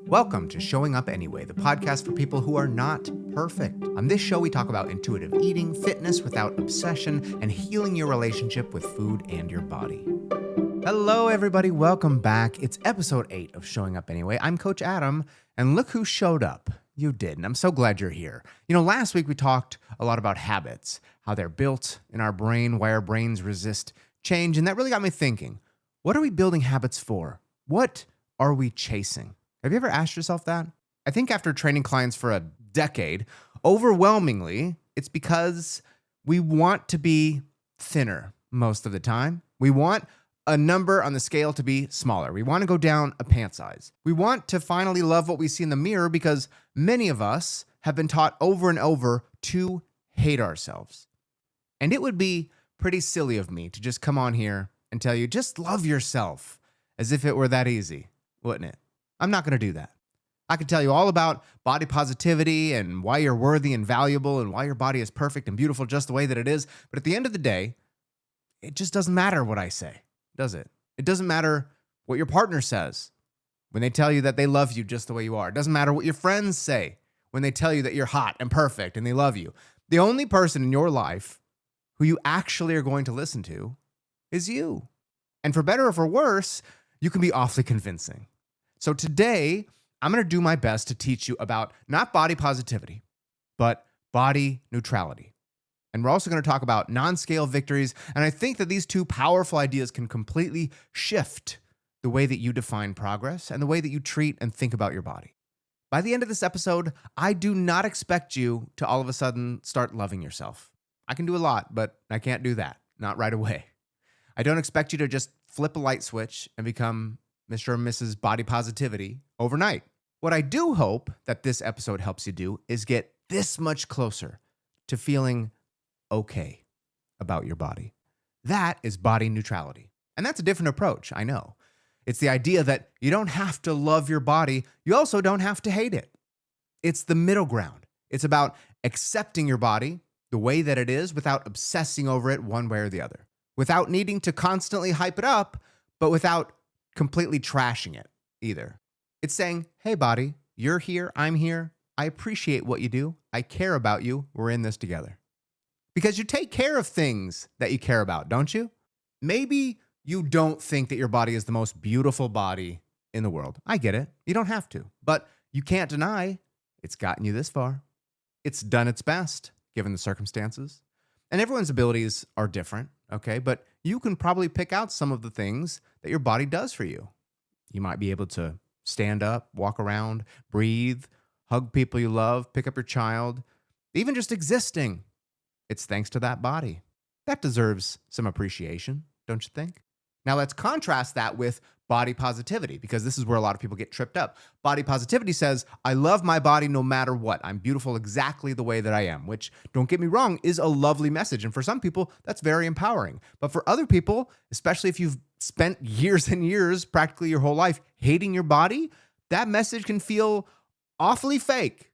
Welcome to Showing Up Anyway, the podcast for people who are not perfect. On this show, we talk about intuitive eating, fitness without obsession, and healing your relationship with food and your body. Hello, everybody. Welcome back. It's episode 8 of Showing Up Anyway. I'm Coach Adam, and look who showed up. You did, and I'm so glad you're here. Last week we talked a lot about habits, how they're built in our brain, why our brains resist change, and that really got me thinking, what are we building habits for? What are we chasing? Have you ever asked yourself that? I think after training clients for a decade, overwhelmingly, it's because we want to be thinner most of the time. We want a number on the scale to be smaller. We want to go down a pant size. We want to finally love what we see in the mirror because many of us have been taught over and over to hate ourselves. And it would be pretty silly of me to just come on here and tell you, just love yourself, as if it were that easy, wouldn't it? I'm not going to do that. I could tell you all about body positivity and why you're worthy and valuable and why your body is perfect and beautiful just the way that it is. But at the end of the day, it just doesn't matter what I say, does it? It doesn't matter what your partner says when they tell you that they love you just the way you are. It doesn't matter what your friends say when they tell you that you're hot and perfect and they love you. The only person in your life who you actually are going to listen to is you. And for better or for worse, you can be awfully convincing. So today, I'm going to do my best to teach you about not body positivity, but body neutrality. And we're also going to talk about non-scale victories. And I think that these two powerful ideas can completely shift the way that you define progress and the way that you treat and think about your body. By the end of this episode, I do not expect you to all of a sudden start loving yourself. I can do a lot, but I can't do that. Not right away. I don't expect you to just flip a light switch and become Mr. or Mrs. Body Positivity overnight. What I do hope that this episode helps you do is get this much closer to feeling okay about your body. That is body neutrality. And that's a different approach, I know. It's the idea that you don't have to love your body. You also don't have to hate it. It's the middle ground. It's about accepting your body the way that it is without obsessing over it one way or the other. Without needing to constantly hype it up, but without completely trashing it either. It's saying, hey body, you're here, I'm here. I appreciate what you do. I care about you. We're in this together. Because you take care of things that you care about, don't you? Maybe you don't think that your body is the most beautiful body in the world. I get it. You don't have to. But you can't deny it's gotten you this far. It's done its best, given the circumstances. And everyone's abilities are different, okay? But you can probably pick out some of the things that your body does for you. You might be able to stand up, walk around, breathe, hug people you love, pick up your child, even just existing. It's thanks to that body. That deserves some appreciation, don't you think? Now let's contrast that with body positivity, because this is where a lot of people get tripped up. Body positivity says, I love my body no matter what. I'm beautiful exactly the way that I am, which, don't get me wrong, is a lovely message. And for some people, that's very empowering. But for other people, especially if you've spent years and years, practically your whole life, hating your body, that message can feel awfully fake.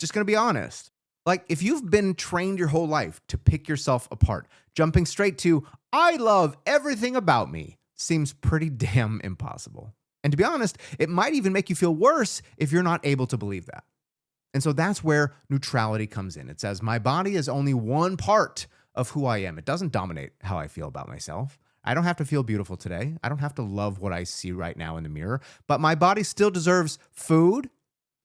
Just going to be honest. Like if you've been trained your whole life to pick yourself apart, jumping straight to, I love everything about me, seems pretty damn impossible. And to be honest, it might even make you feel worse if you're not able to believe that. And so that's where neutrality comes in. It says, my body is only one part of who I am. It doesn't dominate how I feel about myself. I don't have to feel beautiful today. I don't have to love what I see right now in the mirror. But my body still deserves food.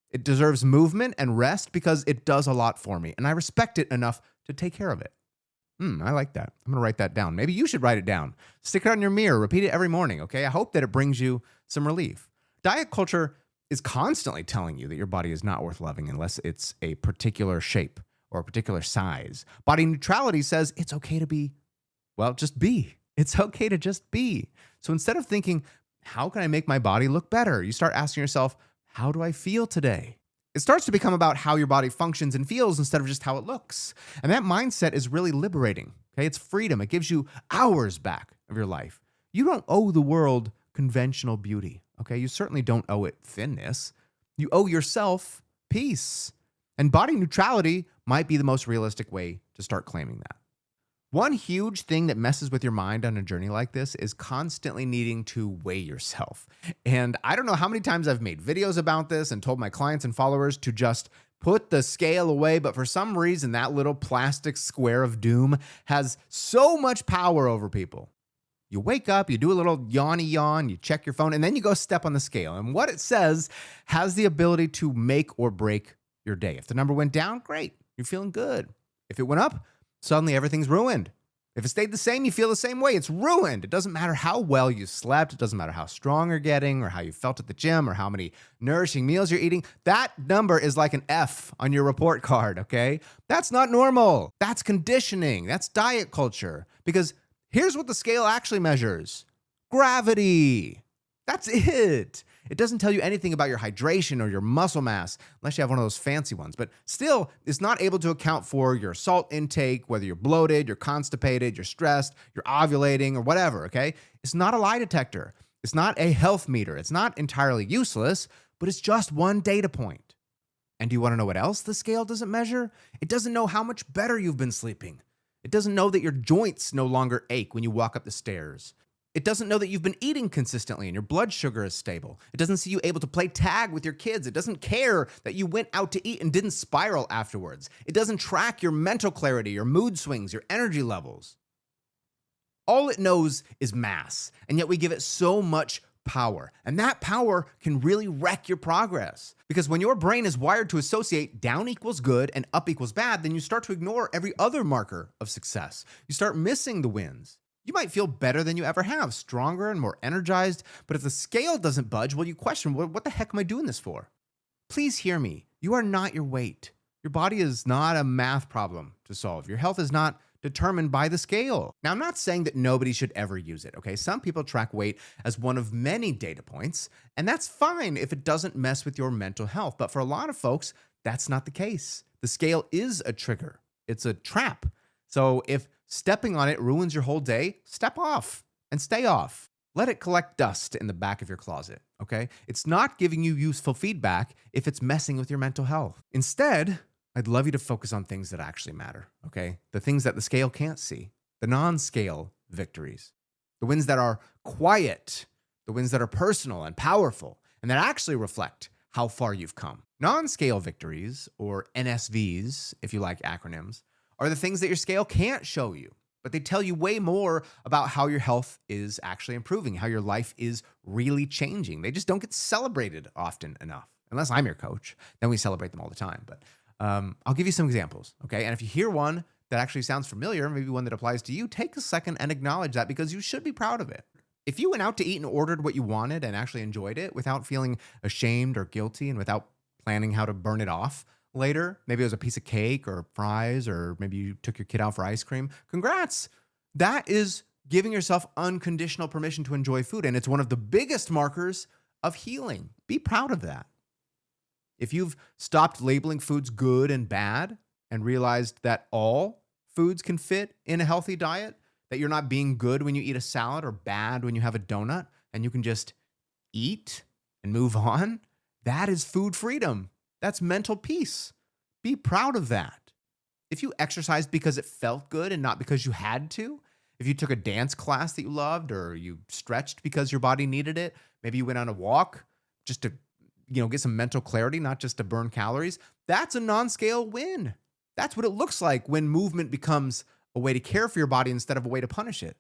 It deserves movement and rest because it does a lot for me. And I respect it enough to take care of it. I like that. I'm going to write that down. Maybe you should write it down. Stick it on your mirror. Repeat it every morning, okay? I hope that it brings you some relief. Diet culture is constantly telling you that your body is not worth loving unless it's a particular shape or a particular size. Body neutrality says it's okay to be, well, just be. It's okay to just be. So instead of thinking, how can I make my body look better? You start asking yourself, how do I feel today? It starts to become about how your body functions and feels instead of just how it looks. And that mindset is really liberating. Okay, it's freedom. It gives you hours back of your life. You don't owe the world conventional beauty. Okay, you certainly don't owe it thinness. You owe yourself peace. And body neutrality might be the most realistic way to start claiming that. One huge thing that messes with your mind on a journey like this is constantly needing to weigh yourself. And I don't know how many times I've made videos about this and told my clients and followers to just put the scale away, but for some reason, that little plastic square of doom has so much power over people. You wake up, you do a little yawny yawn, you check your phone, and then you go step on the scale. And what it says has the ability to make or break your day. If the number went down, great, you're feeling good. If it went up, suddenly everything's ruined. If it stayed the same, you feel the same way. It's ruined. It doesn't matter how well you slept. It doesn't matter how strong you're getting or how you felt at the gym or how many nourishing meals you're eating. That number is like an F on your report card, okay? That's not normal. That's conditioning. That's diet culture. Because here's what the scale actually measures: gravity. That's it. It doesn't tell you anything about your hydration or your muscle mass, unless you have one of those fancy ones. But still, it's not able to account for your salt intake, whether you're bloated, you're constipated, you're stressed, you're ovulating, or whatever, okay? It's not a lie detector. It's not a health meter. It's not entirely useless, but it's just one data point. And do you want to know what else the scale doesn't measure? It doesn't know how much better you've been sleeping. It doesn't know that your joints no longer ache when you walk up the stairs. It doesn't know that you've been eating consistently and your blood sugar is stable. It doesn't see you able to play tag with your kids. It doesn't care that you went out to eat and didn't spiral afterwards. It doesn't track your mental clarity, your mood swings, your energy levels. All it knows is mass, and yet we give it so much power. And that power can really wreck your progress. Because when your brain is wired to associate down equals good and up equals bad, then you start to ignore every other marker of success. You start missing the wins. You might feel better than you ever have, stronger and more energized, but if the scale doesn't budge, well, you question, what the heck am I doing this for? Please hear me. You are not your weight. Your body is not a math problem to solve. Your health is not determined by the scale. Now, I'm not saying that nobody should ever use it, okay? Some people track weight as one of many data points, and that's fine if it doesn't mess with your mental health. But for a lot of folks, that's not the case. The scale is a trigger. It's a trap. So if stepping on it ruins your whole day, step off and stay off. Let it collect dust in the back of your closet, okay? It's not giving you useful feedback if it's messing with your mental health. Instead, I'd love you to focus on things that actually matter, okay? The things that the scale can't see, the non-scale victories, the wins that are quiet, the wins that are personal and powerful, and that actually reflect how far you've come. Non-scale victories, or NSVs, if you like acronyms, are the things that your scale can't show you, but they tell you way more about how your health is actually improving, how your life is really changing. They just don't get celebrated often enough. Unless I'm your coach, then we celebrate them all the time. But I'll give you some examples, okay? And if you hear one that actually sounds familiar, maybe one that applies to you, take a second and acknowledge that, because you should be proud of it. If you went out to eat and ordered what you wanted and actually enjoyed it without feeling ashamed or guilty and without planning how to burn it off later, maybe it was a piece of cake or fries, or maybe you took your kid out for ice cream, congrats. That is giving yourself unconditional permission to enjoy food, and it's one of the biggest markers of healing. Be proud of that. If you've stopped labeling foods good and bad and realized that all foods can fit in a healthy diet, that you're not being good when you eat a salad or bad when you have a donut, and you can just eat and move on, that is food freedom. That's mental peace. Be proud of that. If you exercised because it felt good and not because you had to, if you took a dance class that you loved, or you stretched because your body needed it, maybe you went on a walk just to, get some mental clarity, not just to burn calories, that's a non-scale win. That's what it looks like when movement becomes a way to care for your body instead of a way to punish it.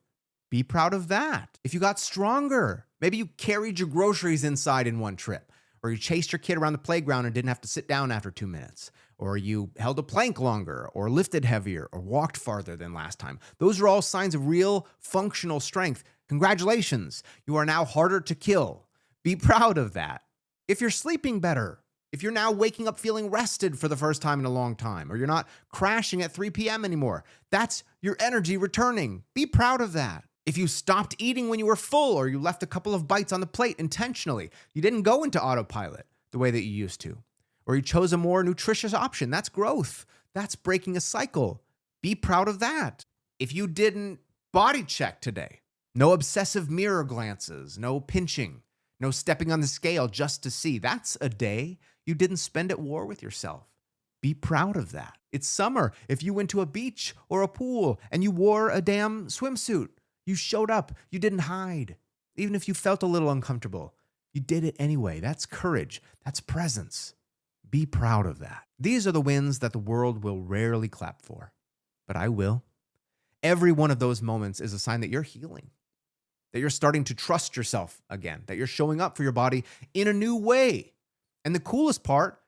Be proud of that. If you got stronger, maybe you carried your groceries inside in one trip, or you chased your kid around the playground and didn't have to sit down after 2 minutes, or you held a plank longer, or lifted heavier, or walked farther than last time. Those are all signs of real functional strength. Congratulations, you are now harder to kill. Be proud of that. If you're sleeping better, if you're now waking up feeling rested for the first time in a long time, or you're not crashing at 3 p.m. anymore, that's your energy returning. Be proud of that. If you stopped eating when you were full, or you left a couple of bites on the plate intentionally, you didn't go into autopilot the way that you used to, or you chose a more nutritious option, that's growth. That's breaking a cycle. Be proud of that. If you didn't body check today, no obsessive mirror glances, no pinching, no stepping on the scale just to see, that's a day you didn't spend at war with yourself. Be proud of that. It's summer. If you went to a beach or a pool and you wore a damn swimsuit, you showed up, you didn't hide. Even if you felt a little uncomfortable, you did it anyway. That's courage. That's presence. Be proud of that. These are the wins that the world will rarely clap for, but I will. Every one of those moments is a sign that you're healing, that you're starting to trust yourself again, that you're showing up for your body in a new way. And the coolest part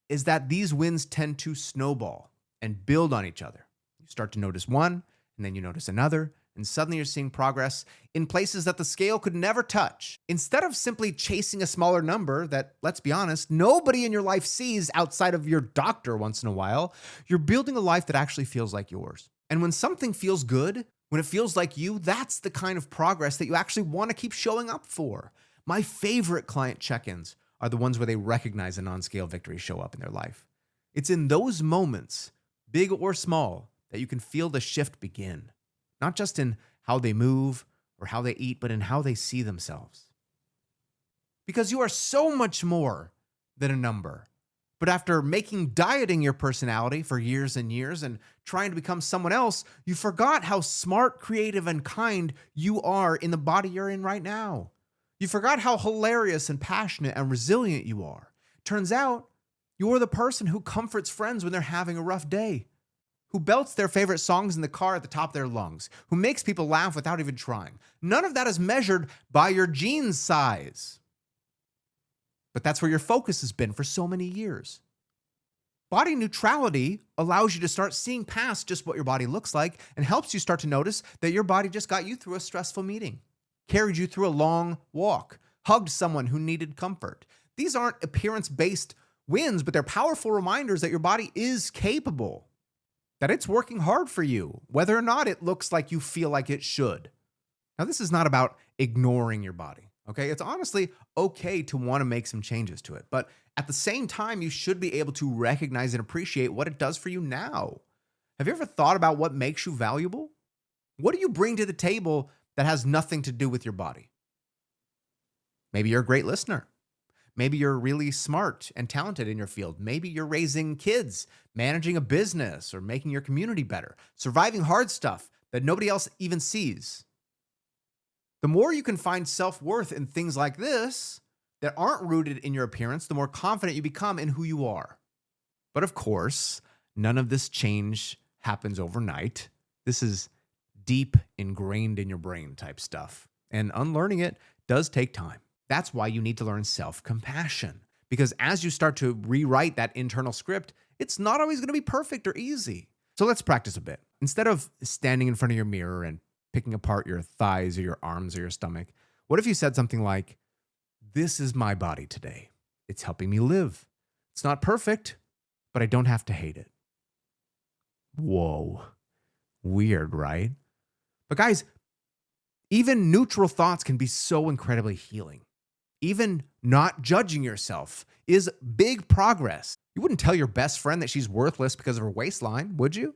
is that these wins tend to snowball and build on each other. You start to notice one, and then you notice another, and suddenly you're seeing progress in places that the scale could never touch. Instead of simply chasing a smaller number that, let's be honest, nobody in your life sees outside of your doctor once in a while, you're building a life that actually feels like yours. And when something feels good, when it feels like you, that's the kind of progress that you actually want to keep showing up for. My favorite client check-ins are the ones where they recognize a non-scale victory show up in their life. It's in those moments, big or small, that you can feel the shift begin. Not just in how they move or how they eat, but in how they see themselves. Because you are so much more than a number. But after making dieting your personality for years and years and trying to become someone else, you forgot how smart, creative, and kind you are in the body you're in right now. You forgot how hilarious and passionate and resilient you are. Turns out, you're the person who comforts friends when they're having a rough day, who belts their favorite songs in the car at the top of their lungs, who makes people laugh without even trying. None of that is measured by your jeans size. But that's where your focus has been for so many years. Body neutrality allows you to start seeing past just what your body looks like and helps you start to notice that your body just got you through a stressful meeting, carried you through a long walk, hugged someone who needed comfort. These aren't appearance-based wins, but they're powerful reminders that your body is capable, that it's working hard for you, whether or not it looks like you feel like it should. Now, this is not about ignoring your body, okay? It's honestly okay to want to make some changes to it, but at the same time, you should be able to recognize and appreciate what it does for you now. Have you ever thought about what makes you valuable? What do you bring to the table that has nothing to do with your body? Maybe you're a great listener. Maybe you're really smart and talented in your field. Maybe you're raising kids, managing a business, or making your community better, surviving hard stuff that nobody else even sees. The more you can find self-worth in things like this that aren't rooted in your appearance, the more confident you become in who you are. But of course, none of this change happens overnight. This is deep, ingrained in your brain type stuff. And unlearning it does take time. That's why you need to learn self-compassion. Because as you start to rewrite that internal script, it's not always going to be perfect or easy. So let's practice a bit. Instead of standing in front of your mirror and picking apart your thighs or your arms or your stomach, what if you said something like, "This is my body today. It's helping me live. It's not perfect, but I don't have to hate it." Whoa. Weird, right? But guys, even neutral thoughts can be so incredibly healing. Even not judging yourself is big progress. You wouldn't tell your best friend that she's worthless because of her waistline, would you?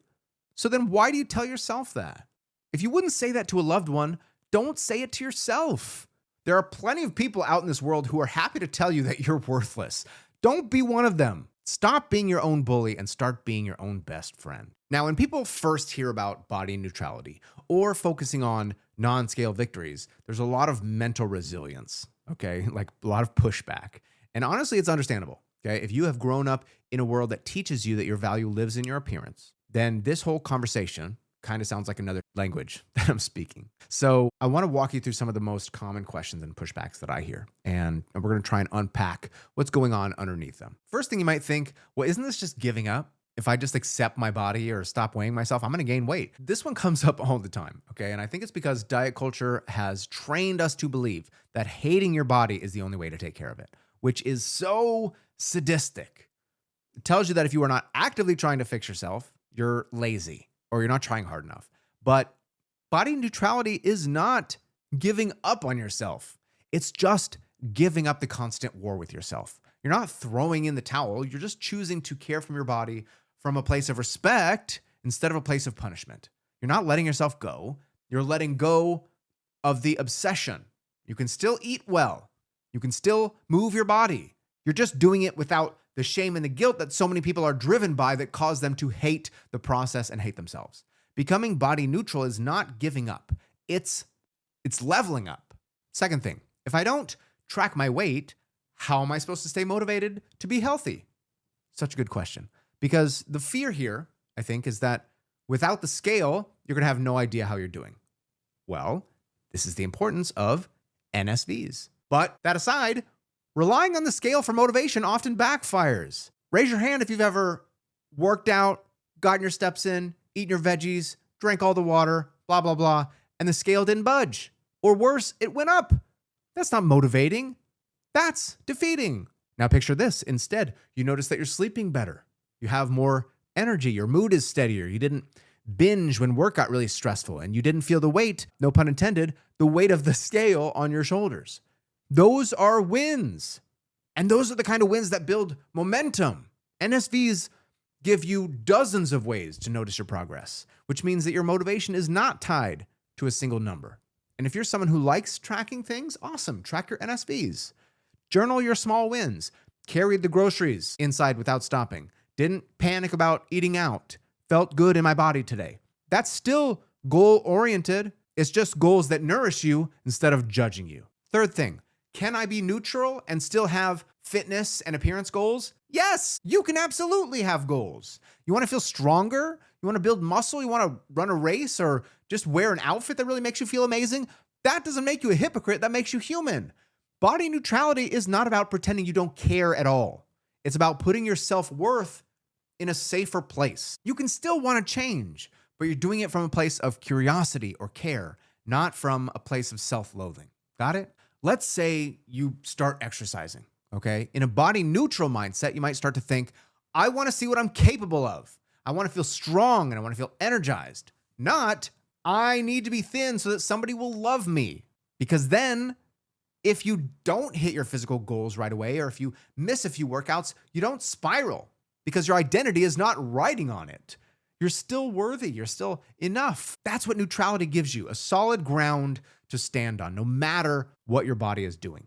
So then why do you tell yourself that? If you wouldn't say that to a loved one, don't say it to yourself. There are plenty of people out in this world who are happy to tell you that you're worthless. Don't be one of them. Stop being your own bully and start being your own best friend. Now, when people first hear about body neutrality or focusing on non-scale victories, there's a lot of mental resilience, okay? Like a lot of pushback. And honestly, it's understandable, okay? If you have grown up in a world that teaches you that your value lives in your appearance, then this whole conversation kind of sounds like another language that I'm speaking. So I want to walk you through some of the most common questions and pushbacks that I hear. And we're going to try and unpack what's going on underneath them. First thing you might think, well, isn't this just giving up? If I just accept my body or stop weighing myself, I'm going to gain weight. This one comes up all the time, okay? And I think it's because diet culture has trained us to believe that hating your body is the only way to take care of it, which is so sadistic. It tells you that if you are not actively trying to fix yourself, you're lazy or you're not trying hard enough. But body neutrality is not giving up on yourself. It's just giving up the constant war with yourself. You're not throwing in the towel. You're just choosing to care for your body from a place of respect instead of a place of punishment. You're not letting yourself go. You're letting go of the obsession. You can still eat well. You can still move your body. You're just doing it without the shame and the guilt that so many people are driven by that cause them to hate the process and hate themselves. Becoming body neutral is not giving up. It's leveling up. Second thing, if I don't track my weight, how am I supposed to stay motivated to be healthy? Such a good question. Because the fear here, I think, is that without the scale, you're going to have no idea how you're doing. Well, this is the importance of NSVs. But that aside, relying on the scale for motivation often backfires. Raise your hand if you've ever worked out, gotten your steps in, eaten your veggies, drank all the water, blah, blah, blah, and the scale didn't budge. Or worse, it went up. That's not motivating. That's defeating. Now picture this. Instead, you notice that you're sleeping better. You have more energy. Your mood is steadier. You didn't binge when work got really stressful, and you didn't feel the weight, no pun intended, the weight of the scale on your shoulders. Those are wins. And those are the kind of wins that build momentum. NSVs give you dozens of ways to notice your progress, which means that your motivation is not tied to a single number. And if you're someone who likes tracking things, awesome. Track your NSVs. Journal your small wins. Carried the groceries inside without stopping. Didn't panic about eating out. Felt good in my body today. That's still goal-oriented. It's just goals that nourish you instead of judging you. Third thing, can I be neutral and still have fitness and appearance goals? Yes, you can absolutely have goals. You want to feel stronger? You want to build muscle? You want to run a race or just wear an outfit that really makes you feel amazing? That doesn't make you a hypocrite. That makes you human. Body neutrality is not about pretending you don't care at all. It's about putting your self-worth in a safer place. You can still want to change, but you're doing it from a place of curiosity or care, not from a place of self-loathing. Got it? Let's say you start exercising, okay? In a body neutral mindset, you might start to think, I want to see what I'm capable of. I want to feel strong and I want to feel energized. Not, I need to be thin so that somebody will love me. Because then, if you don't hit your physical goals right away, or if you miss a few workouts, you don't spiral because your identity is not riding on it. You're still worthy. You're still enough. That's what neutrality gives you, a solid ground to stand on, no matter what your body is doing.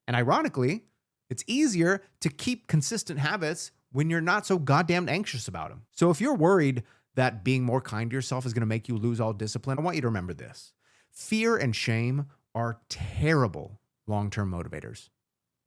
And ironically, it's easier to keep consistent habits when you're not so goddamn anxious about them. So if you're worried that being more kind to yourself is going to make you lose all discipline, I want you to remember this. Fear and shame are terrible long-term motivators.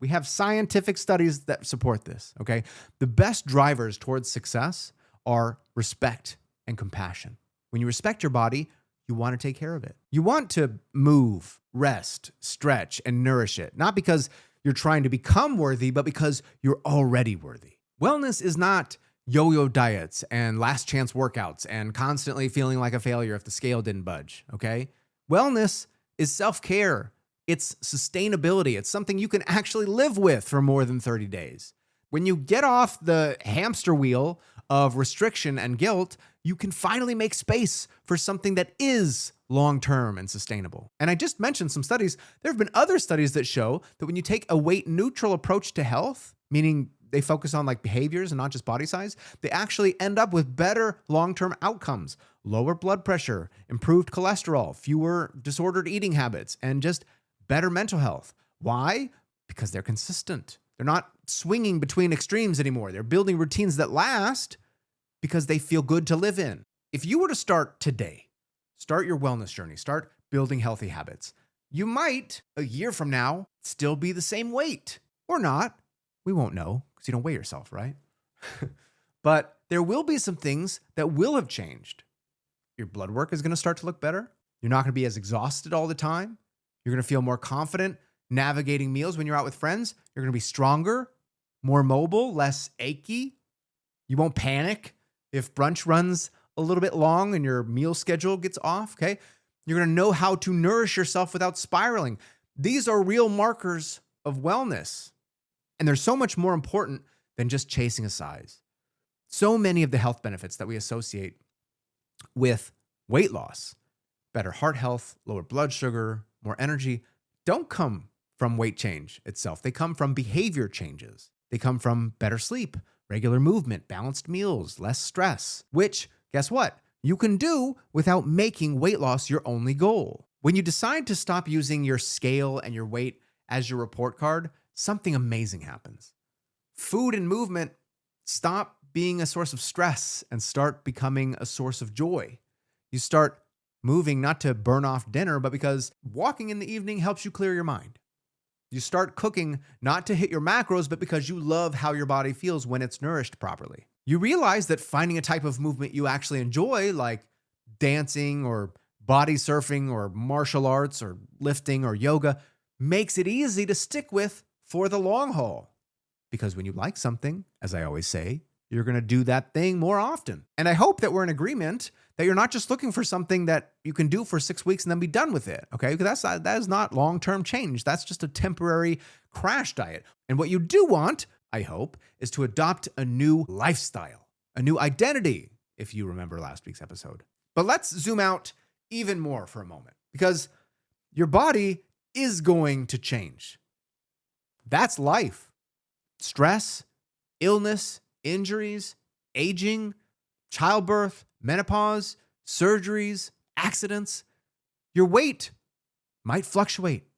We have scientific studies that support this, okay? The best drivers towards success are respect and compassion. When you respect your body, you want to take care of it. You want to move, rest, stretch, and nourish it, not because you're trying to become worthy, but because you're already worthy. Wellness is not yo-yo diets and last chance workouts and constantly feeling like a failure if the scale didn't budge, okay? Wellness is self-care. It's sustainability. It's something you can actually live with for more than 30 days. When you get off the hamster wheel of restriction and guilt, you can finally make space for something that is long-term and sustainable. And I just mentioned some studies. There have been other studies that show that when you take a weight-neutral approach to health, meaning they focus on like behaviors and not just body size, they actually end up with better long-term outcomes, lower blood pressure, improved cholesterol, fewer disordered eating habits, and just better mental health. Why? Because they're consistent. They're not swinging between extremes anymore. They're building routines that last because they feel good to live in. If you were to start today, start your wellness journey, start building healthy habits, you might, a year from now, still be the same weight. Or not. We won't know because you don't weigh yourself, right? But there will be some things that will have changed. Your blood work is going to start to look better. You're not going to be as exhausted all the time. You're going to feel more confident navigating meals when you're out with friends. You're going to be stronger, more mobile, less achy. You won't panic if brunch runs a little bit long and your meal schedule gets off, okay? You're going to know how to nourish yourself without spiraling. These are real markers of wellness. And they're so much more important than just chasing a size. So many of the health benefits that we associate with weight loss, better heart health, lower blood sugar, more energy, don't come from weight change itself. They come from behavior changes. They come from better sleep, regular movement, balanced meals, less stress, which, guess what? You can do without making weight loss your only goal. When you decide to stop using your scale and your weight as your report card, something amazing happens. food and movement stop being a source of stress and start becoming a source of joy. You start moving not to burn off dinner, but because walking in the evening helps you clear your mind. You start cooking not to hit your macros, but because you love how your body feels when it's nourished properly. You realize that finding a type of movement you actually enjoy, like dancing or body surfing or martial arts or lifting or yoga, makes it easy to stick with for the long haul. Because when you like something, as I always say, you're going to do that thing more often. And I hope that we're in agreement that you're not just looking for something that you can do for 6 weeks and then be done with it, okay? Because that is not long-term change. That's just a temporary crash diet. And what you do want, I hope, is to adopt a new lifestyle, a new identity, if you remember last week's episode. But let's zoom out even more for a moment, because your body is going to change. That's life. Stress, illness, injuries, aging, childbirth, menopause, surgeries, accidents. Your weight might fluctuate.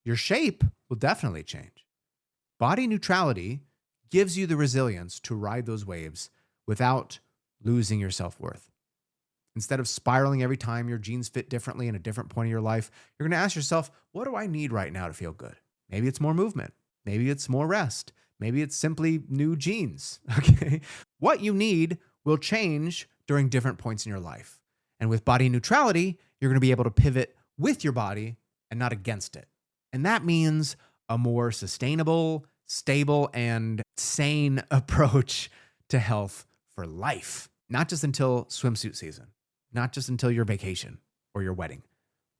Your shape will definitely change. Body neutrality gives you the resilience to ride those waves without losing your self-worth. Instead of spiraling every time your jeans fit differently in a different point of your life, you're going to ask yourself, what do I need right now to feel good? Maybe it's more movement. Maybe it's more rest. Maybe it's simply new jeans, okay? What you need will change during different points in your life. And with body neutrality, you're going to be able to pivot with your body and not against it. And that means a more sustainable, stable, and sane approach to health for life. Not just until swimsuit season, not just until your vacation or your wedding,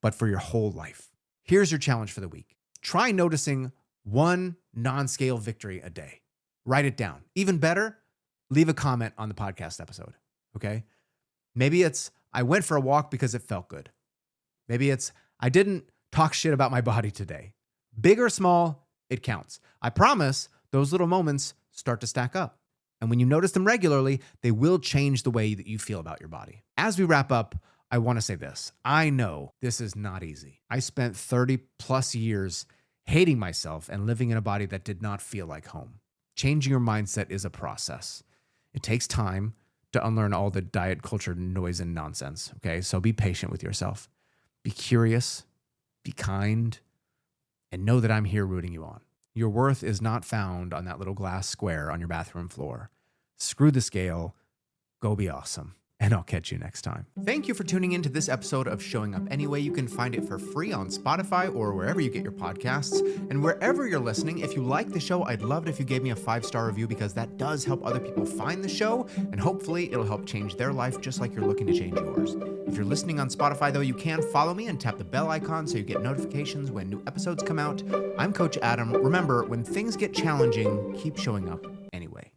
but for your whole life. Here's your challenge for the week. Try noticing one non-scale victory a day. Write it down. Even better, leave a comment on the podcast episode, okay? Maybe it's, I went for a walk because it felt good. Maybe it's, I didn't talk shit about my body today. Big or small, it counts. I promise those little moments start to stack up. And when you notice them regularly, they will change the way that you feel about your body. As we wrap up, I want to say this. I know this is not easy. I spent 30 plus years hating myself and living in a body that did not feel like home. Changing your mindset is a process. It takes time to unlearn all the diet culture noise and nonsense, okay? So be patient with yourself. Be curious, be kind, and know that I'm here rooting you on. Your worth is not found on that little glass square on your bathroom floor. Screw the scale. Go be awesome. And I'll catch you next time. Thank you for tuning in to this episode of Showing Up Anyway. You can find it for free on Spotify or wherever you get your podcasts. And wherever you're listening, if you like the show, I'd love it if you gave me a 5-star review, because that does help other people find the show. And hopefully it'll help change their life just like you're looking to change yours. If you're listening on Spotify, though, you can follow me and tap the bell icon so you get notifications when new episodes come out. I'm Coach Adam. Remember, when things get challenging, keep showing up anyway.